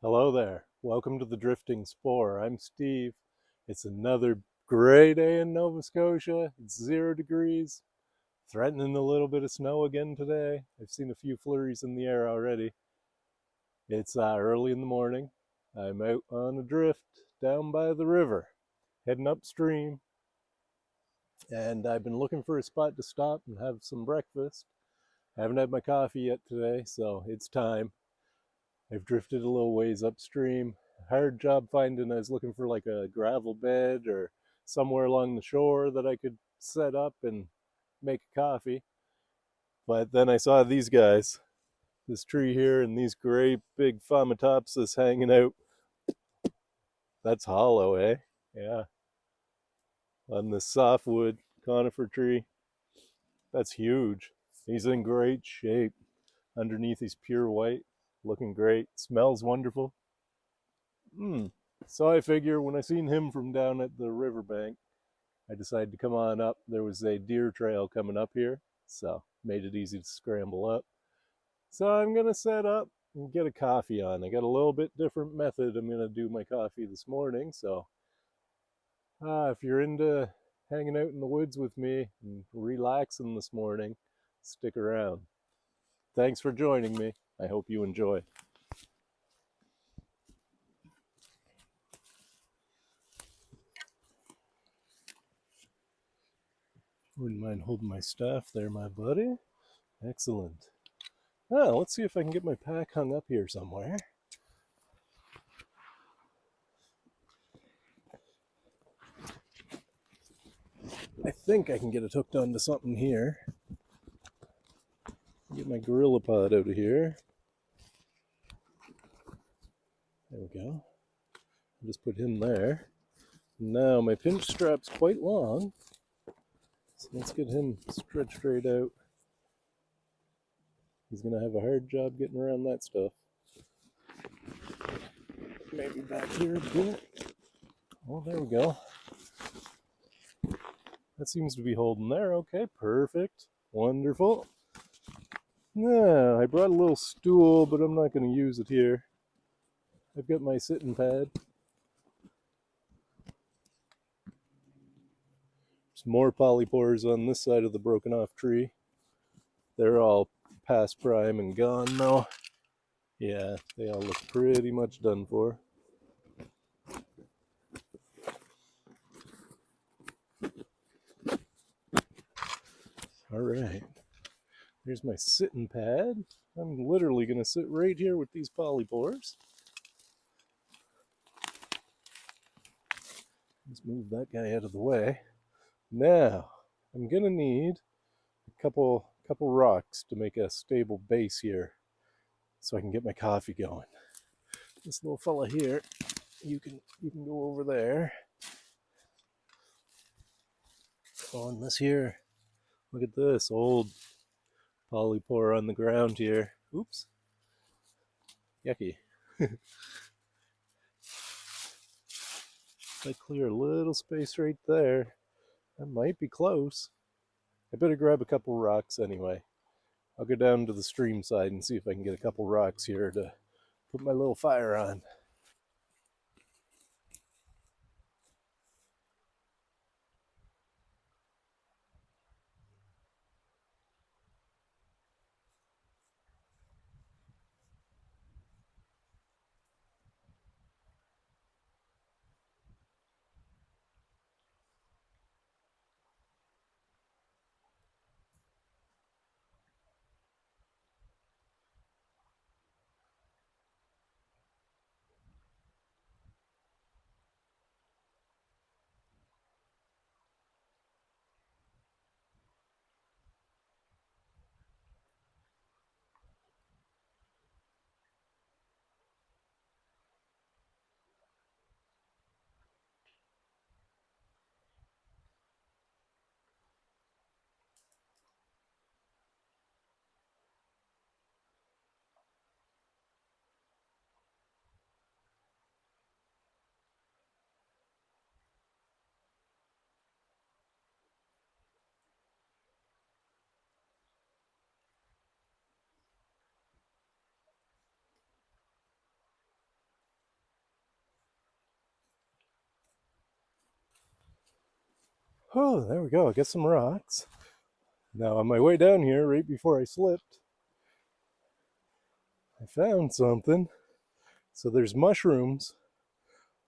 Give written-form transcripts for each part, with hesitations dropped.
Hello there. Welcome to the Drifting Spore. I'm Steve. It's another gray day in Nova Scotia. It's 0 degrees, threatening a little bit of snow again today. I've seen a few flurries in the air already. It's early in the morning. I'm out on a drift down by the river, heading upstream, and I've been looking for a spot to stop and have some breakfast. I haven't had my coffee yet today, so it's time. I've drifted a little ways upstream. Hard job finding. I was looking for like a gravel bed or somewhere along the shore that I could set up and make a coffee. But then I saw these guys, this tree here, and these great big Phomatopsis hanging out. That's hollow, eh? Yeah. On this softwood conifer tree. That's huge. He's in great shape. Underneath, he's pure white, looking great. Smells wonderful. Mm. So I figure when I seen him from down at the riverbank, I decided to come on up. There was a deer trail coming up here, so made it easy to scramble up. So I'm gonna set up and get a coffee on. I got a little bit different method I'm gonna do my coffee this morning. So if you're into hanging out in the woods with me and relaxing this morning, stick around. Thanks for joining me. I hope you enjoy. Wouldn't mind holding my staff there, my buddy. Excellent. Let's see if I can get my pack hung up here somewhere. I think I can get it hooked onto something here. Get my gorilla pod out of here. There we go. I'll just put him there. Now my pinch strap's quite long, so let's get him stretched right out. He's gonna have a hard job getting around that stuff. Maybe back here a bit. Oh, there we go. That seems to be holding there. Okay, perfect. Wonderful. Now, I brought a little stool, but I'm not going to use it here. I've got my sitting pad. There's more polypores on this side of the broken off tree. They're all past prime and gone though. Yeah, they all look pretty much done for. All right, here's my sitting pad. I'm literally going to sit right here with these polypores. Let's move that guy out of the way. Now, I'm going to need a couple rocks to make a stable base here so I can get my coffee going. This little fella here, you can go over there. Oh, and this here, look at this old polypore on the ground here. Oops. Yucky. If I clear a little space right there, that might be close. I better grab a couple rocks anyway. I'll go down to the stream side and see if I can get a couple rocks here to put my little fire on. Oh, there we go. I got some rocks. Now on my way down here, right before I slipped, I found something. So there's mushrooms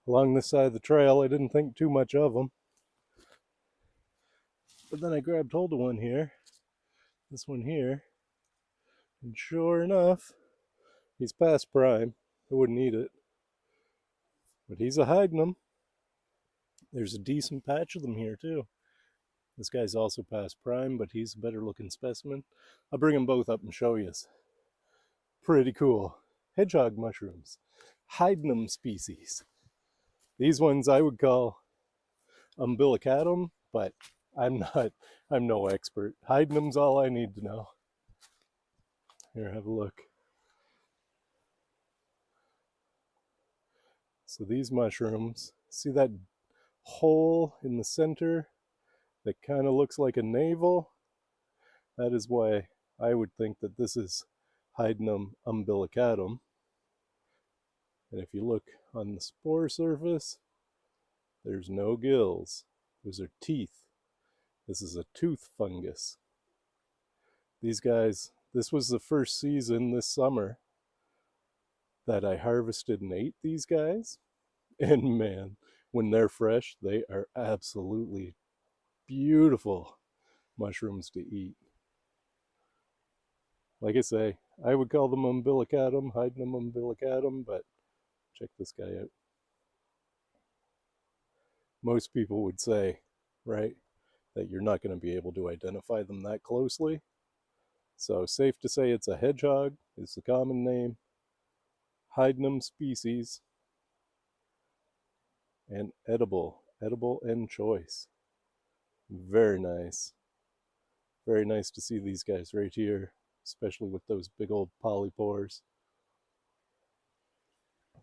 along this side of the trail. I didn't think too much of them. But then I grabbed hold of one here, this one here, and sure enough, he's past prime. I wouldn't eat it, but he's a hiding them. There's a decent patch of them here too. This guy's also past prime, but he's a better looking specimen. I'll bring them both up and show you. Pretty cool. Hedgehog mushrooms, hydnum species. These ones I would call umbilicatum, but I'm no expert. Hydnum's all I need to know. Here, have a look. So these mushrooms, see that hole in the center that kind of looks like a navel? That is why I would think that this is Hydnum umbilicatum. And if you look on the spore surface, there's no gills. Those are teeth. This is a tooth fungus. These guys, this was the first season this summer that I harvested and ate these guys. And man, when they're fresh, they are absolutely beautiful mushrooms to eat. Like I say, I would call them umbilicatum, Hydnum umbilicatum, but check this guy out. Most people would say, right, that you're not going to be able to identify them that closely. So safe to say it's a hedgehog, is the common name. Hydnum species, and edible and choice. Very nice. Very nice to see these guys right here, especially with those big old polypores.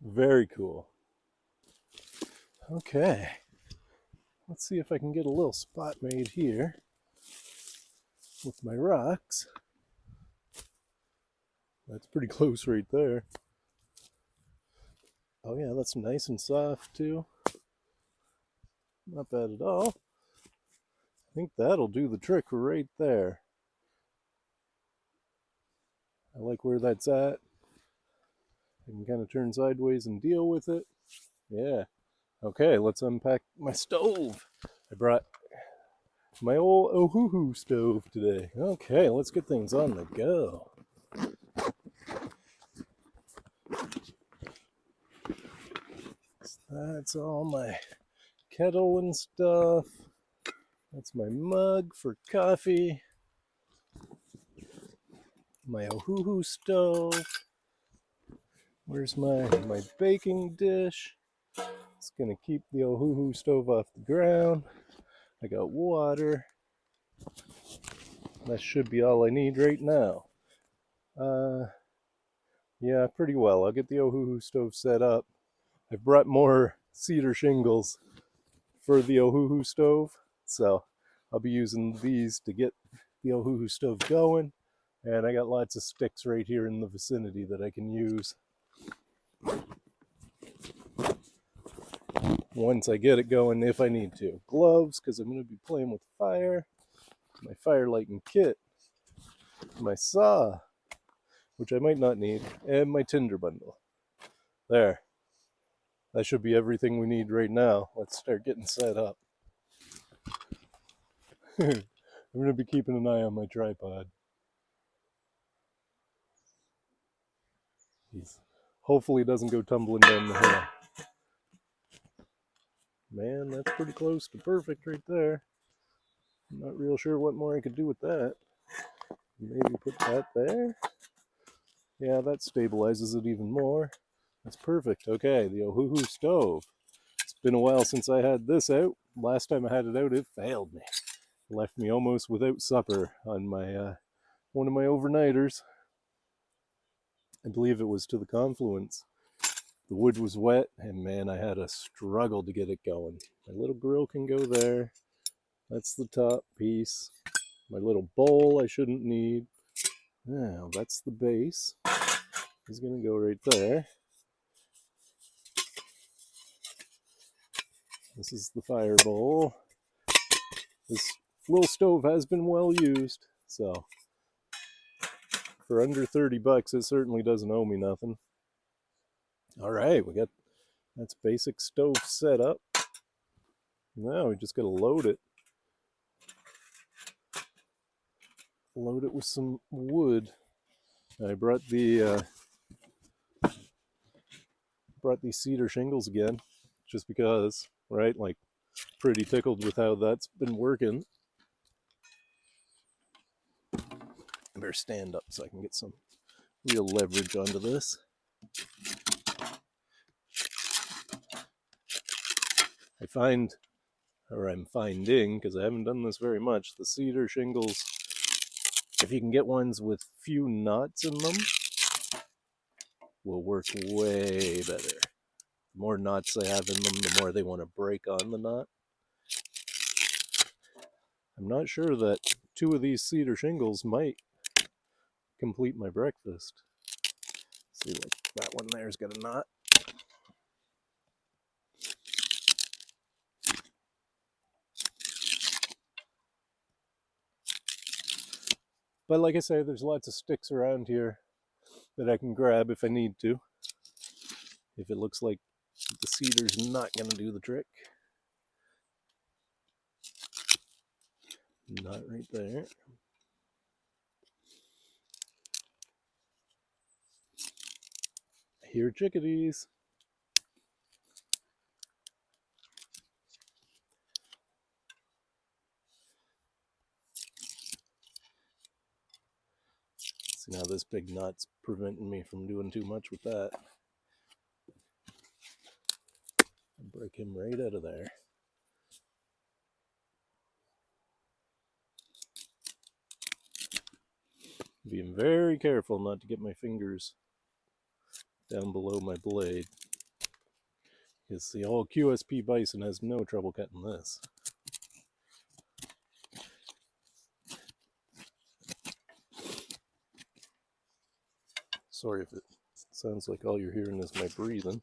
Very cool. Okay, let's see if I can get a little spot made here with my rocks. That's pretty close right there. Oh yeah, that's nice and soft too. Not bad at all. I think that'll do the trick right there. I like where that's at. I can kind of turn sideways and deal with it. Yeah. Okay, let's unpack my stove. I brought my old Ohuhu stove today. Okay, let's get things on the go. So that's all my kettle and stuff. That's my mug for coffee. My Ohuhu stove. Where's my baking dish? It's gonna keep the Ohuhu stove off the ground. I got water. That should be all I need right now. Yeah, pretty well. I'll get the Ohuhu stove set up. I brought more cedar shingles for the Ohuhu stove, so I'll be using these to get the Ohuhu stove going. And I got lots of sticks right here in the vicinity that I can use once I get it going if I need to. Gloves, because I'm going to be playing with fire. My fire lighting kit. My saw, which I might not need. And my tinder bundle. There. That should be everything we need right now. Let's start getting set up. I'm going to be keeping an eye on my tripod. Hopefully it doesn't go tumbling down the hill. Man, that's pretty close to perfect right there. I'm not real sure what more I could do with that. Maybe put that there. Yeah, that stabilizes it even more. That's perfect. Okay, the Ohuhu stove. It's been a while since I had this out. Last time I had it out, it failed me. It left me almost without supper on my one of my overnighters. I believe it was to the confluence. The wood was wet, and man, I had a struggle to get it going. My little grill can go there. That's the top piece. My little bowl I shouldn't need. Now, that's the base. It's going to go right there. This is the fire bowl. This little stove has been well used, so for under 30 bucks, it certainly doesn't owe me nothing. All right, that's basic stove set up. Now we just got to load it. Load it with some wood. I brought these cedar shingles again, just because, right? Like, pretty tickled with how that's been working. I better stand up so I can get some real leverage onto this. I'm finding, because I haven't done this very much, the cedar shingles, if you can get ones with few knots in them, will work way better. The more knots they have in them, the more they want to break on the knot. I'm not sure that 2 of these cedar shingles might complete my breakfast. See, like that one there's got a knot. But like I say, there's lots of sticks around here that I can grab if I need to. If it looks like the cedar's not going to do the trick. Not right there. I hear chickadees. See, now this big knot's preventing me from doing too much with that. I'll break him right out of there. Being very careful not to get my fingers down below my blade. Because the old QSP bison has no trouble cutting this. Sorry if it sounds like all you're hearing is my breathing.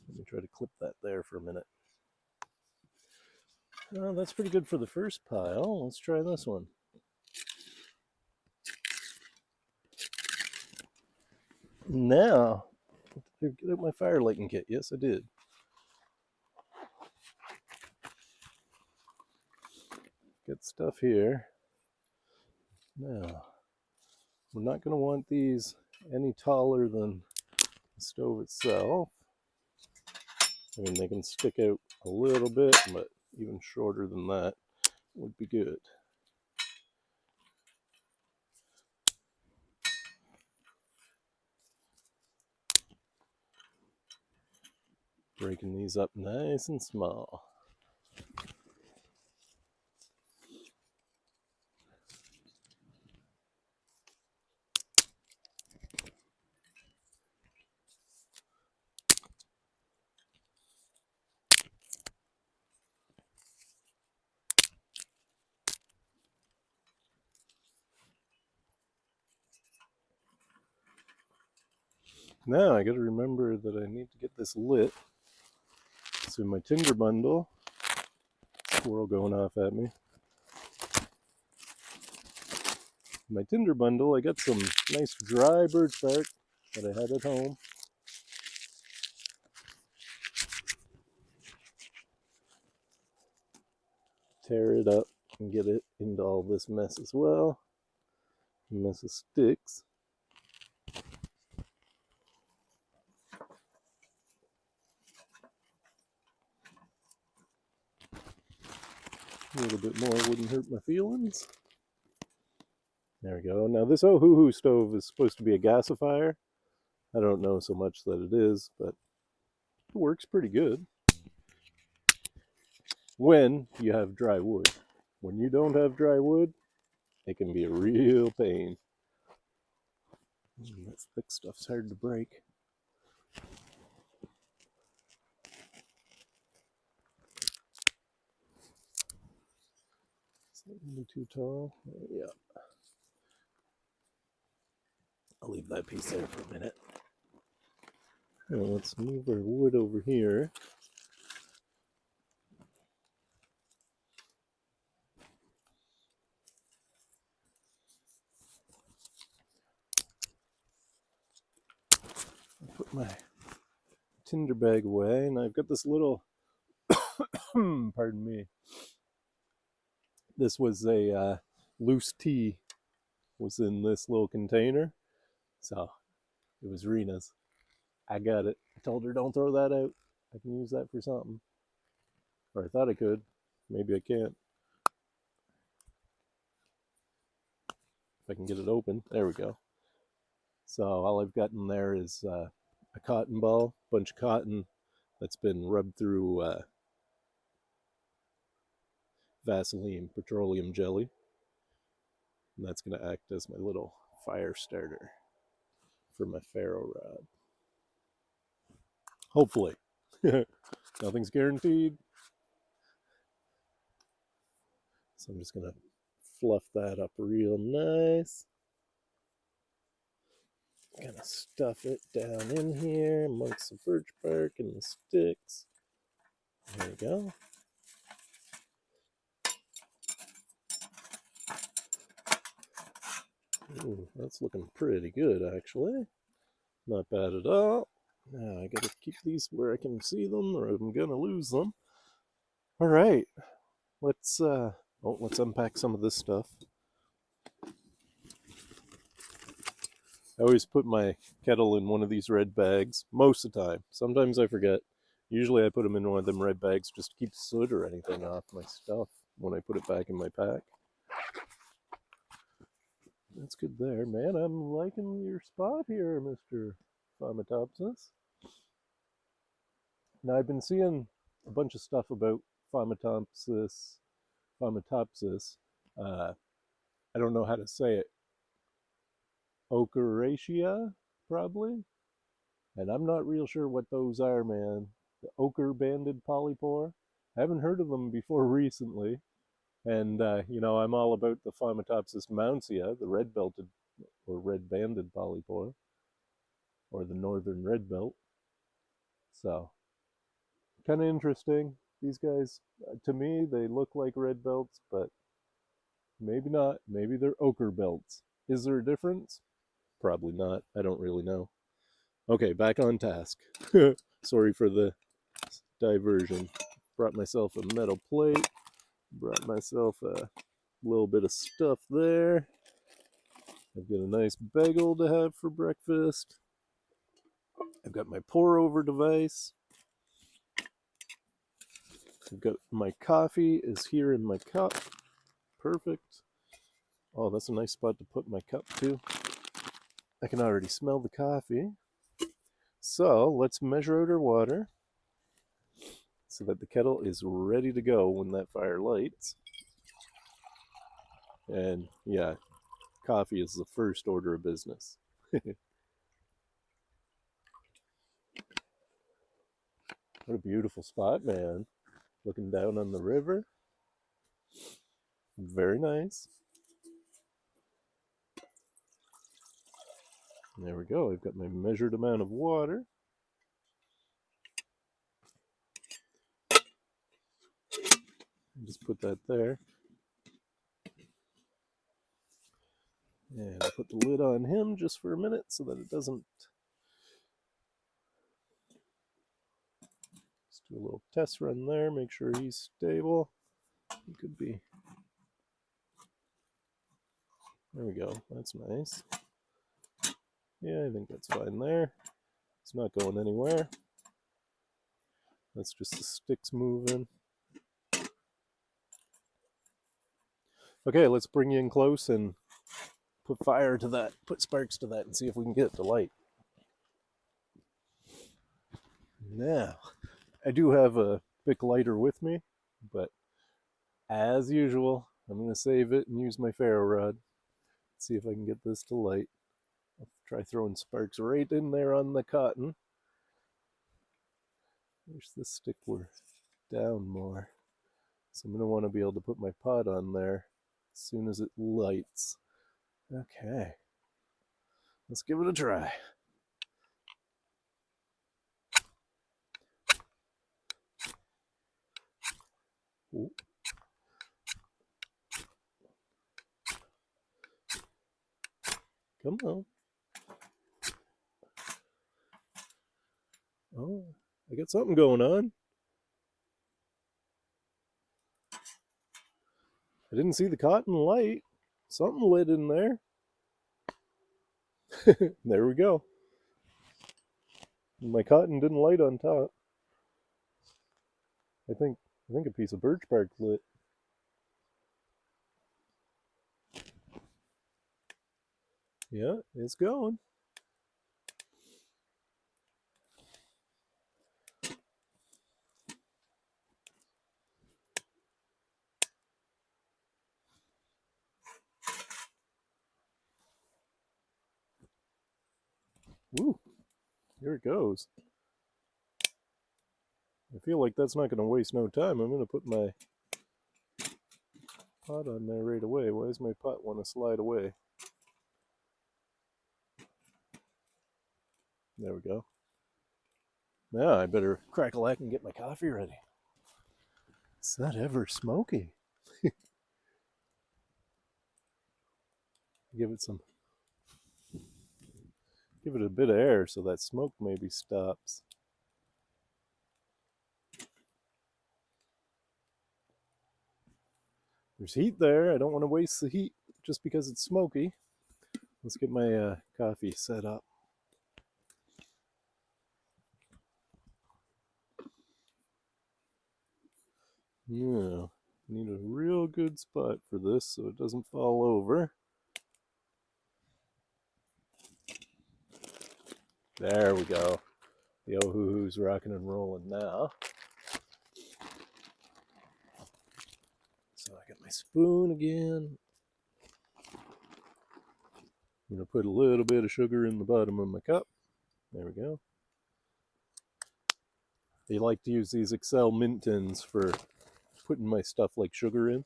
Let me try to clip that there for a minute. Oh, that's pretty good for the first pile. Let's try this one. Now, did I get out my fire lighting kit? Yes, I did. Good stuff here. Now, we're not going to want these any taller than the stove itself. I mean, they can stick out a little bit, but even shorter than that would be good. Breaking these up nice and small. Now I got to remember that I need to get this lit. So my tinder bundle, squirrel going off at me. My tinder bundle, I got some nice dry birch bark that I had at home. Tear it up and get it into all this mess as well. A mess of sticks. A little bit more wouldn't hurt my feelings. There we go. Now this Ohuhu stove is supposed to be a gasifier. I don't know so much that it is, but it works pretty good. When you have dry wood. When you don't have dry wood, it can be a real pain. That thick stuff's hard to break. Is that really too tall? Yeah. I'll leave that piece there for a minute. Now let's move our wood over here. my tinder bag away, and I've got this little, pardon me, this was a loose tea was in this little container, so it was Rena's. I got it. I told her don't throw that out. I can use that for something. Or I thought I could. Maybe I can't. If I can get it open. There we go. So all I've got in there is a cotton ball, bunch of cotton that's been rubbed through Vaseline petroleum jelly. And that's going to act as my little fire starter for my ferro rod. Hopefully. Nothing's guaranteed. So I'm just going to fluff that up real nice. Kind of stuff it down in here amongst the birch bark and the sticks. There we go. Ooh, that's looking pretty good, actually. Not bad at all. Now I gotta keep these where I can see them, or I'm gonna lose them. All right, let's unpack some of this stuff. I always put my kettle in one of these red bags, most of the time. Sometimes I forget. Usually I put them in one of them red bags just to keep soot or anything off my stuff when I put it back in my pack. That's good there, man. I'm liking your spot here, Mr. Pharmatopsis. Now, I've been seeing a bunch of stuff about Pharmatopsis. I don't know how to say it. Ochraceae, probably? And I'm not real sure what those are, man. The ochre-banded polypore? I haven't heard of them before recently. And, I'm all about the Pharmatopsis mountia, the red-belted or red-banded polypore, or the northern red belt. So, kind of interesting. These guys, to me, they look like red belts, but maybe not. Maybe they're ochre belts. Is there a difference? Probably not. I don't really know. Okay, back on task. Sorry for the diversion. Brought myself a metal plate. Brought myself a little bit of stuff there. I've got a nice bagel to have for breakfast. I've got my pour over device. I've got my coffee is here in my cup. Perfect. Oh, that's a nice spot to put my cup too. I can already smell the coffee. So let's measure out our water so that the kettle is ready to go when that fire lights. And yeah, coffee is the first order of business. What a beautiful spot, man. Looking down on the river. Very nice. There we go. I've got my measured amount of water. Just put that there. And I'll put the lid on him just for a minute so that it doesn't. Just do a little test run there, make sure he's stable. He could be. There we go. That's nice. Yeah, I think that's fine there. It's not going anywhere. That's just the sticks moving. Okay, let's bring you in close and put fire to that, put sparks to that, and see if we can get it to light. Now, I do have a Bic lighter with me, but as usual, I'm going to save it and use my ferro rod. See if I can get this to light. I'll try throwing sparks right in there on the cotton. Wish this stick were down more. So I'm going to want to be able to put my pot on there as soon as it lights. Okay, let's give it a try. Ooh. Come on. Oh, I got something going on. I didn't see the cotton light. Something lit in there. There we go. My cotton didn't light on top. I think a piece of birch bark lit. Yeah, it's going. Woo, here it goes. I feel like that's not going to waste no time. I'm going to put my pot on there right away. Why does my pot want to slide away? There we go. Now I better crack a lack and get my coffee ready. Is that ever smoky? Give it a bit of air so that smoke maybe stops. There's heat there. I don't want to waste the heat just because it's smoky. Let's get my coffee set up. Yeah, need a real good spot for this so it doesn't fall over. There we go. The oh-hoo-hoo's rocking and rolling now. So I got my spoon again. I'm going to put a little bit of sugar in the bottom of my cup. There we go. I like to use these Excel mint tins for putting my stuff like sugar in.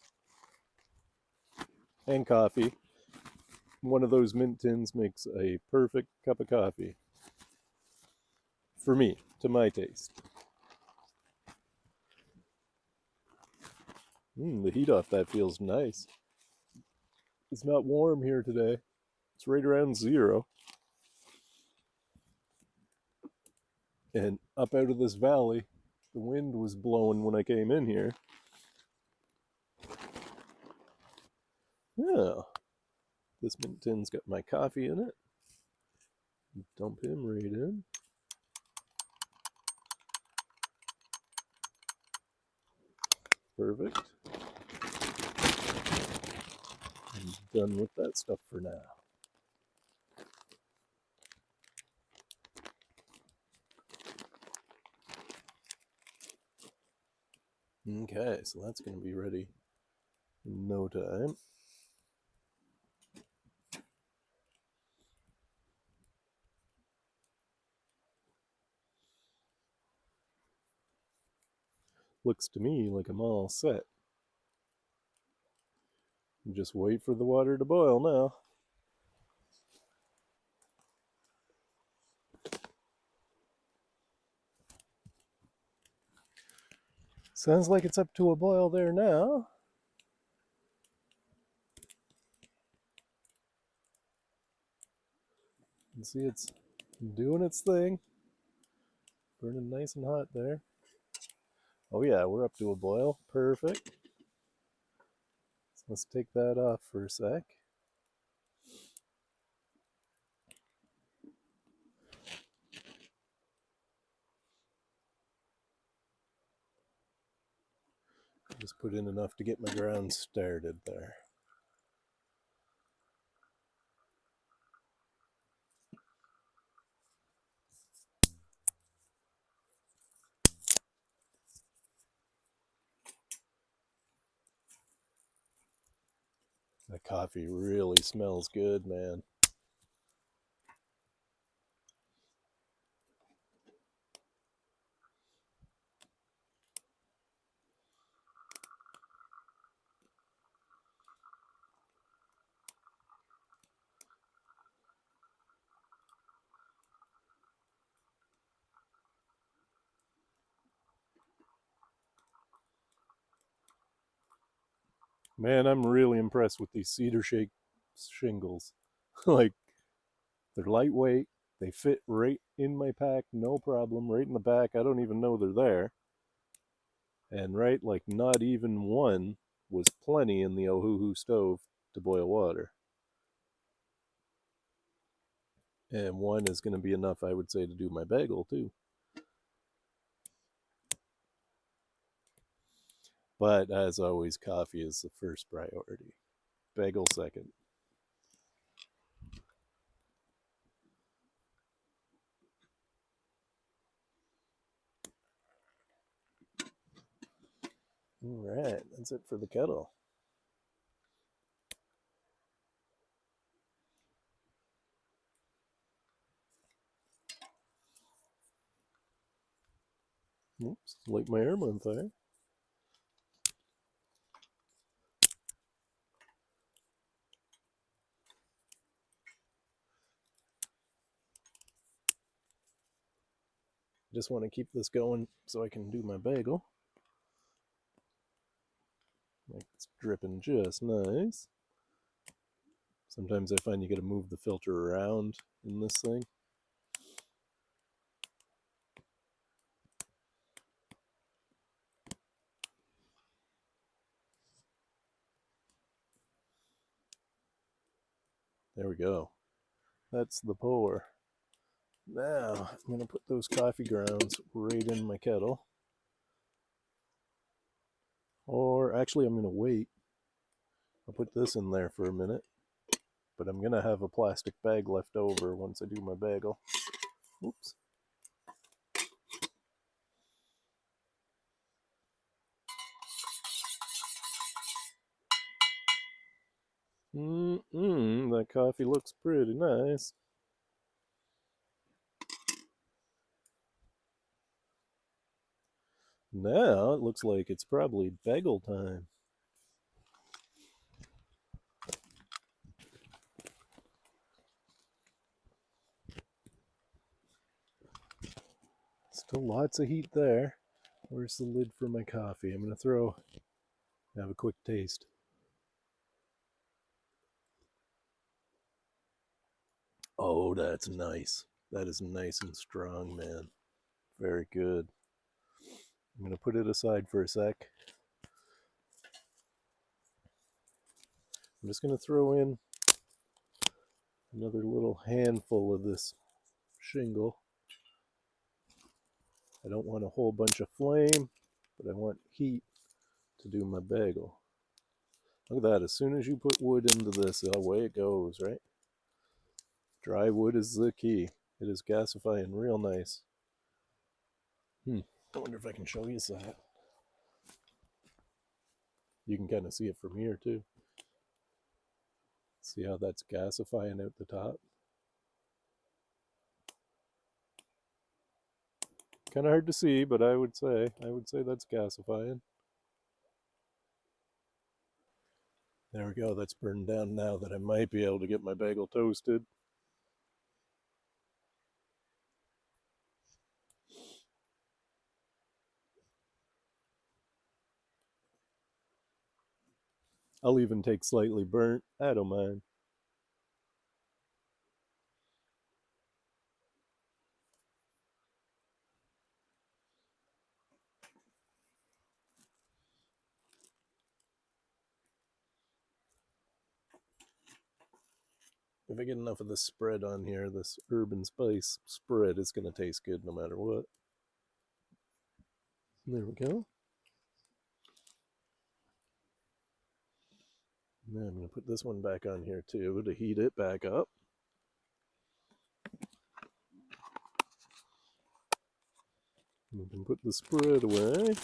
And coffee. One of those mint tins makes a perfect cup of coffee. For me, to my taste. The heat off that feels nice. It's not warm here today. It's right around 0. And up out of this valley, the wind was blowing when I came in here. Yeah. This mint tin's got my coffee in it. Dump him right in. Perfect. I'm done with that stuff for now. Okay, so that's going to be ready in no time. Looks to me like I'm all set. Just wait for the water to boil now. Sounds like it's up to a boil there now. You can see it's doing its thing. Burning nice and hot there. Oh yeah, we're up to a boil. Perfect. So let's take that off for a sec. Just put in enough to get my ground started there. That coffee really smells good, man. Man, I'm really impressed with these cedar shake shingles. Like, they're lightweight, They fit right in my pack, no problem, right in the back. I don't even know they're there. And right, like not even one was plenty in the Ohuhu stove to boil water. And one is going to be enough, I would say, to do my bagel too. But as always, coffee is the first priority. Bagel second. All right, that's it for the kettle. Oops, light my arm on fire. Just want to keep this going so I can do my bagel. Like it's dripping just nice. Sometimes I find you got to move the filter around in this thing. There we go. That's the pour. Now I'm going to put those coffee grounds right in my kettle. Or actually, I'm going to wait. I'll put this in there for a minute. But I'm going to have a plastic bag left over once I do my bagel. Oops. That coffee looks pretty nice. Now it looks like it's probably bagel time. Still lots of heat there. Where's the lid for my coffee? I'm going to have a quick taste. Oh, that's nice. That is nice and strong, man. Very good. I'm going to put it aside for a sec. I'm just going to throw in another little handful of this shingle. I don't want a whole bunch of flame, but I want heat to do my bagel. Look at that. As soon as you put wood into this, away it goes, right? Dry wood is the key. It is gasifying real nice. I wonder if I can show you that. You can kind of see it from here too. See how that's gasifying out the top? Kind of hard to see, but I would say that's gasifying. There we go. That's burned down now that I might be able to get my bagel toasted. I'll even take slightly burnt. I don't mind. If I get enough of this spread on here, this herb and spice spread, it's going to taste good no matter what. There we go. Now I'm going to put this one back on here too to heat it back up. We can put the spread away.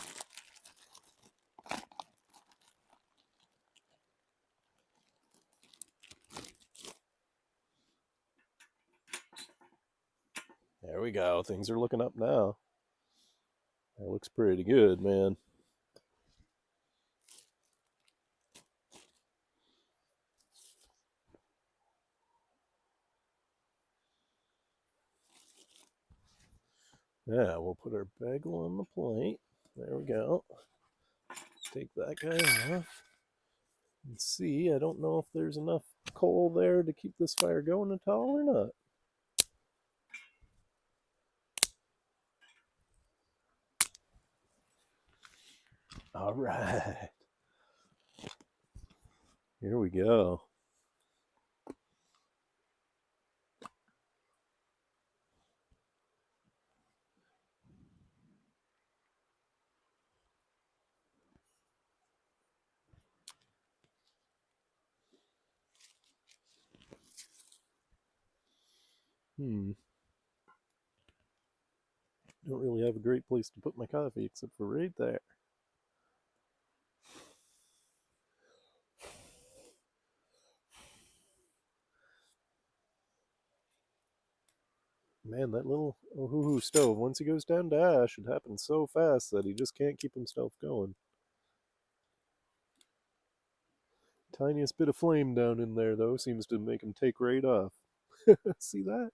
There we go. Things are looking up now. That looks pretty good, man. Yeah, we'll put our bagel on the plate. There we go. Take that guy off. And see, I don't know if there's enough coal there to keep this fire going at all or not. All right. Here we go. Don't really have a great place to put my coffee except for right there. Man, that little Ohuhu stove, once he goes down to ash, it happens so fast that he just can't keep himself going. Tiniest bit of flame down in there, though, seems to make him take right off. See that?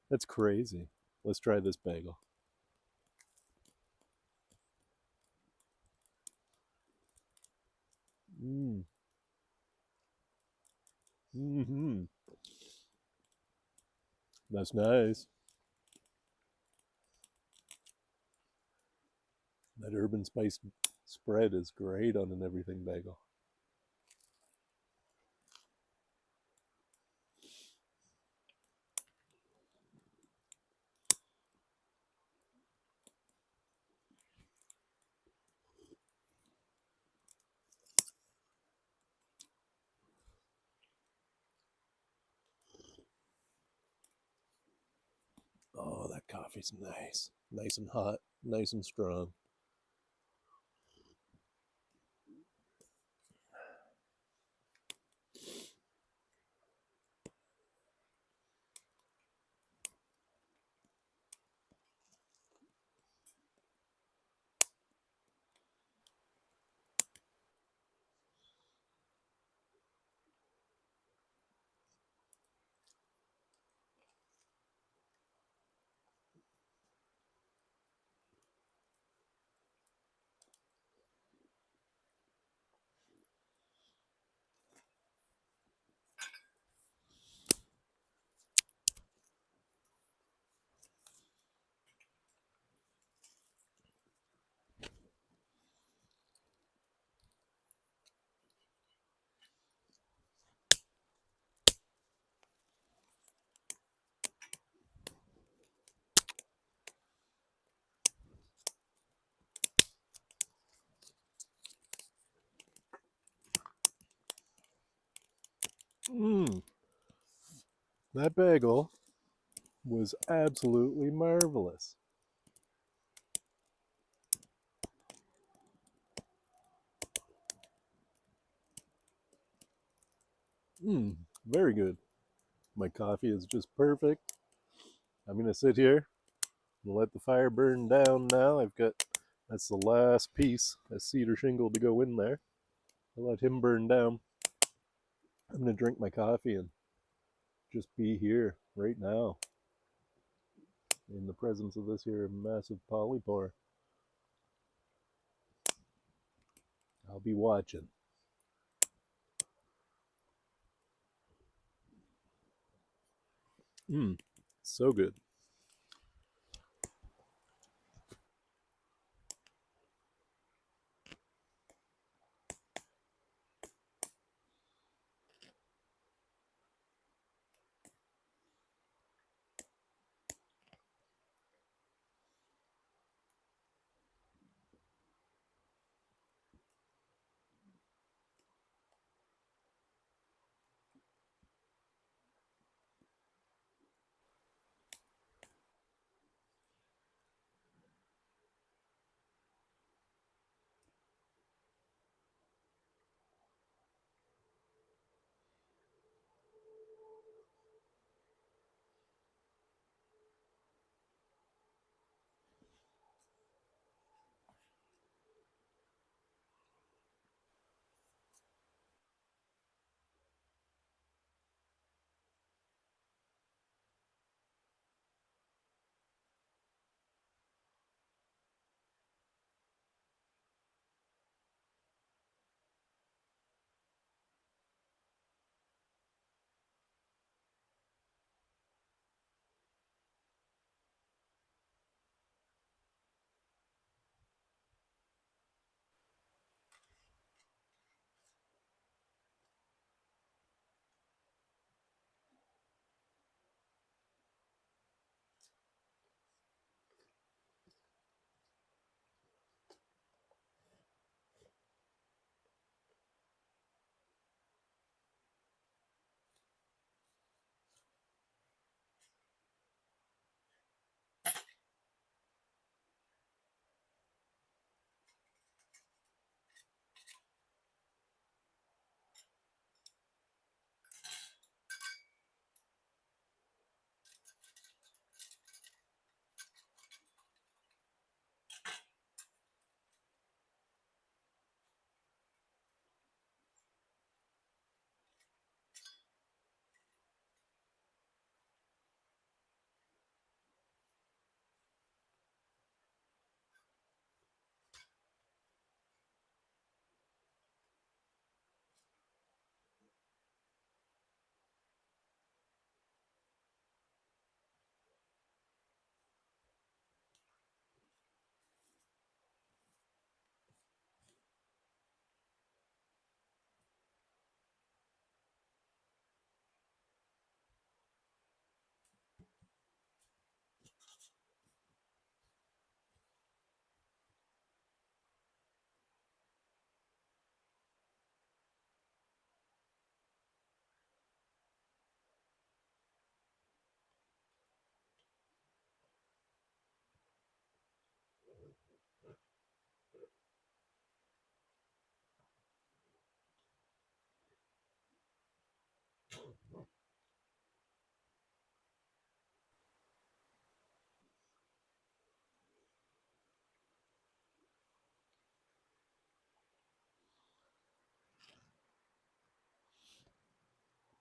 That's crazy. Let's try this bagel. Mmm. Mm-hmm. That's nice. That urban spice spread is great on an everything bagel. Oh, that coffee's nice. Nice and hot, nice and strong. Mmm. That bagel was absolutely marvelous. Mmm. Very good. My coffee is just perfect. I'm going to sit here and let the fire burn down now. That's the last piece, a cedar shingle to go in there. I'll let him burn down. I'm going to drink my coffee and just be here right now in the presence of this here massive polypore. I'll be watching. Mmm. So good.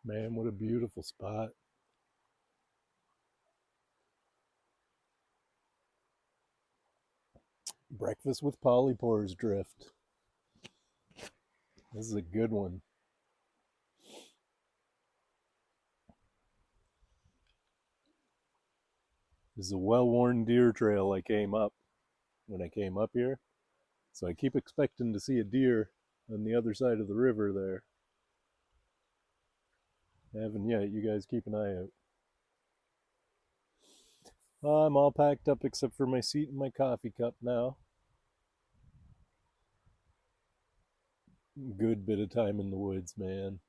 Man, what a beautiful spot. Breakfast with Polypores drift. This is a good one. This is a well-worn deer trail I came up when I came up here. So I keep expecting to see a deer on the other side of the river there. I haven't yet. You guys keep an eye out. I'm all packed up except for my seat and my coffee cup now. Good bit of time in the woods, man.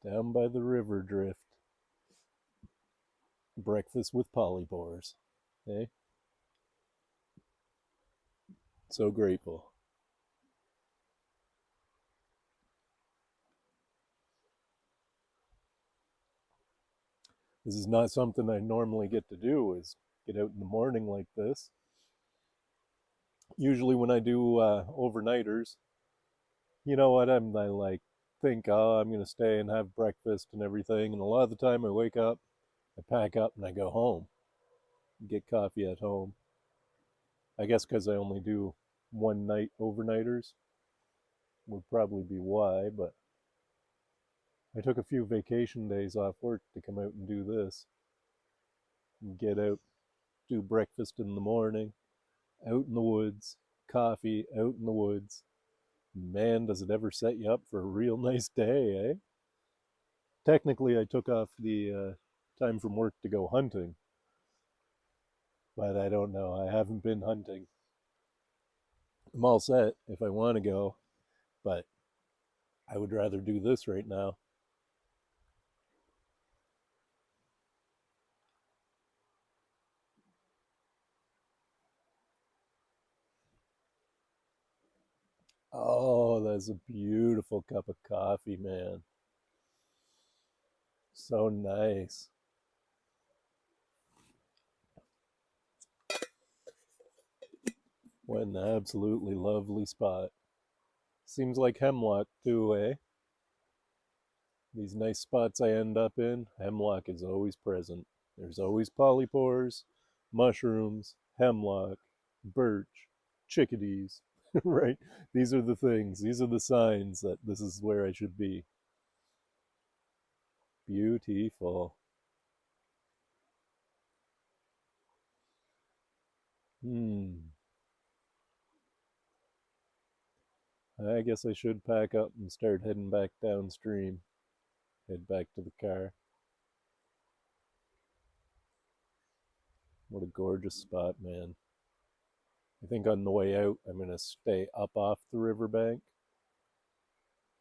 Down by the river drift. Breakfast with Polypores. Hey? So grateful. This is not something I normally get to do, is get out in the morning like this. Usually when I do overnighters, you know what, I like think, oh, I'm going to stay and have breakfast and everything. And a lot of the time I wake up, I pack up and I go home, get coffee at home. I guess because I only do one night overnighters would probably be why, but I took a few vacation days off work to come out and do this. And get out, do breakfast in the morning, out in the woods, coffee out in the woods. Man, does it ever set you up for a real nice day, eh? Technically, I took off the time from work to go hunting, but I don't know. I haven't been hunting. I'm all set if I want to go, but I would rather do this right now. Oh, that's a beautiful cup of coffee, man. So nice. What an absolutely lovely spot. Seems like hemlock too, eh? These nice spots I end up in, hemlock is always present. There's always polypores, mushrooms, hemlock, birch, chickadees, right? These are the things, these are the signs that this is where I should be. Beautiful. Hmm. I guess I should pack up and start heading back downstream. Head back to the car. What a gorgeous spot, man. I think on the way out, I'm going to stay up off the riverbank,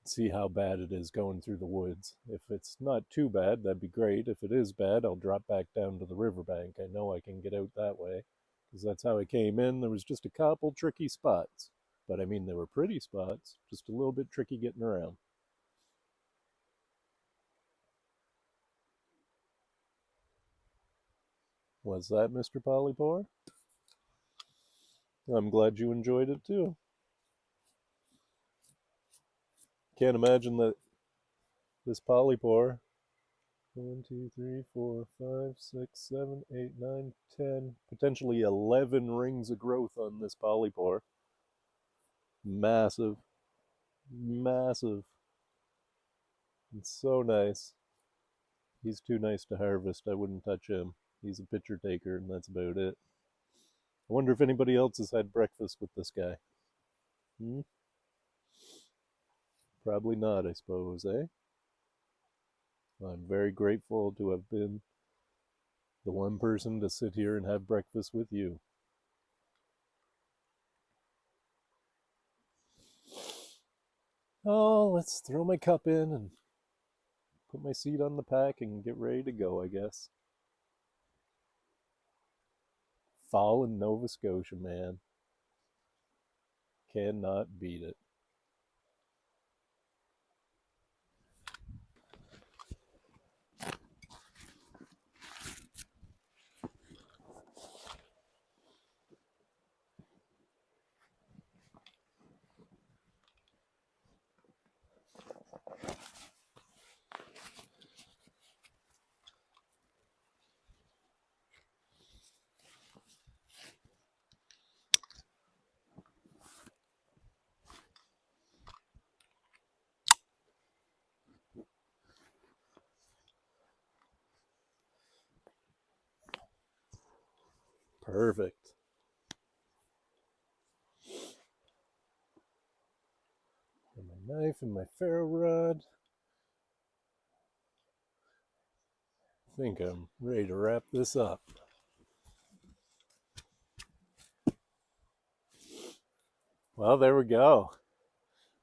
see how bad it is going through the woods. If it's not too bad, that'd be great. If it is bad, I'll drop back down to the riverbank. I know I can get out that way because that's how I came in. There was just a couple tricky spots, but I mean, they were pretty spots, just a little bit tricky getting around. Was that Mr. Polypore? I'm glad you enjoyed it too. Can't imagine that this Polypore, 1, 2, 3, 4, 5, 6, 7, 8, 9, 10, potentially 11 rings of growth on this Polypore. Massive, massive. It's so nice. He's too nice to harvest. I wouldn't touch him. He's a picture taker, and that's about it. I wonder if anybody else has had breakfast with this guy. Hmm? Probably not, I suppose, eh? I'm very grateful to have been the one person to sit here and have breakfast with you. Oh, let's throw my cup in and put my seat on the pack and get ready to go, I guess. Fall in Nova Scotia, man. Cannot beat it. Perfect. And my knife and my ferro rod. I think I'm ready to wrap this up. Well, there we go.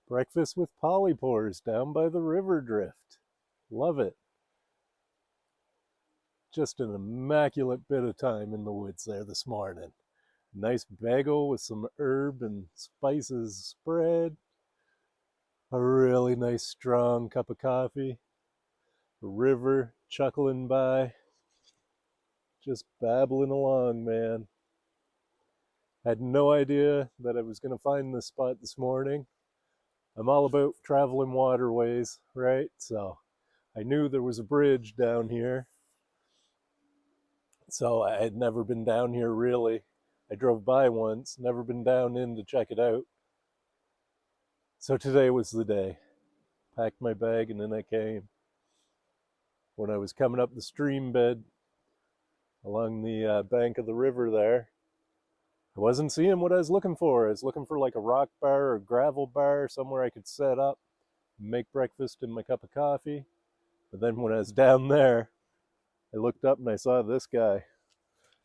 Breakfast with Polypores down by the river drift. Love it. Just an immaculate bit of time in the woods there this morning. Nice bagel with some herb and spices spread. A really nice strong cup of coffee. A river chuckling by. Just babbling along, man. Had no idea that I was going to find this spot this morning. I'm all about traveling waterways, right? So I knew there was a bridge down here. So I had never been down here really. I drove by once, never been down in to check it out. So today was the day. Packed my bag and then I came. When I was coming up the stream bed along the bank of the river there, I wasn't seeing what I was looking for. I was looking for like a rock bar or a gravel bar, somewhere I could set up, make breakfast and my cup of coffee. But then when I was down there, I looked up and I saw this guy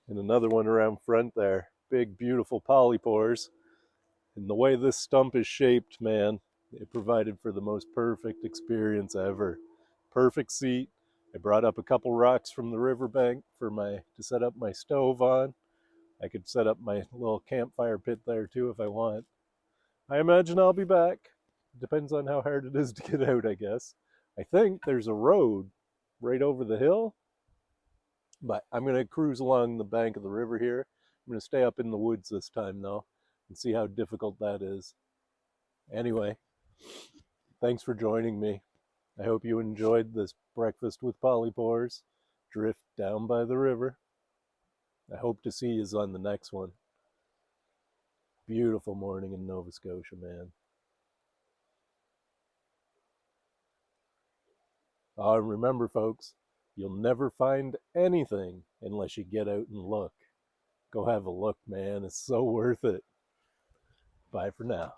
and another one around front there. Big, beautiful polypores. And the way this stump is shaped, man, it provided for the most perfect experience ever. Perfect seat. I brought up a couple rocks from the riverbank to set up my stove on. I could set up my little campfire pit there too if I want. I imagine I'll be back. Depends on how hard it is to get out, I guess. I think there's a road right over the hill, but I'm going to cruise along the bank of the river here. I'm going to stay up in the woods this time though and see how difficult that is. Anyway, thanks for joining me. I hope you enjoyed this breakfast with Polypores drift down by the river. I hope to see you on the next one. Beautiful morning in Nova Scotia, man. Remember, folks, you'll never find anything unless you get out and look. Go have a look, man. It's so worth it. Bye for now.